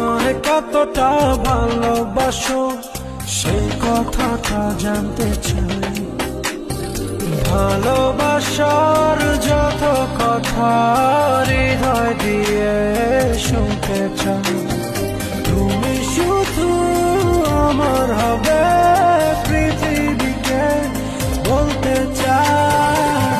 আমায় কতটা ভালোবাসো সেই কথাটা জানতে চাই। ভালোবাসার যত কথা হৃদয় দিয়ে শুনতে চাই। তুমি শুধু আমার হবে, পৃথিবীকে বলতে চাই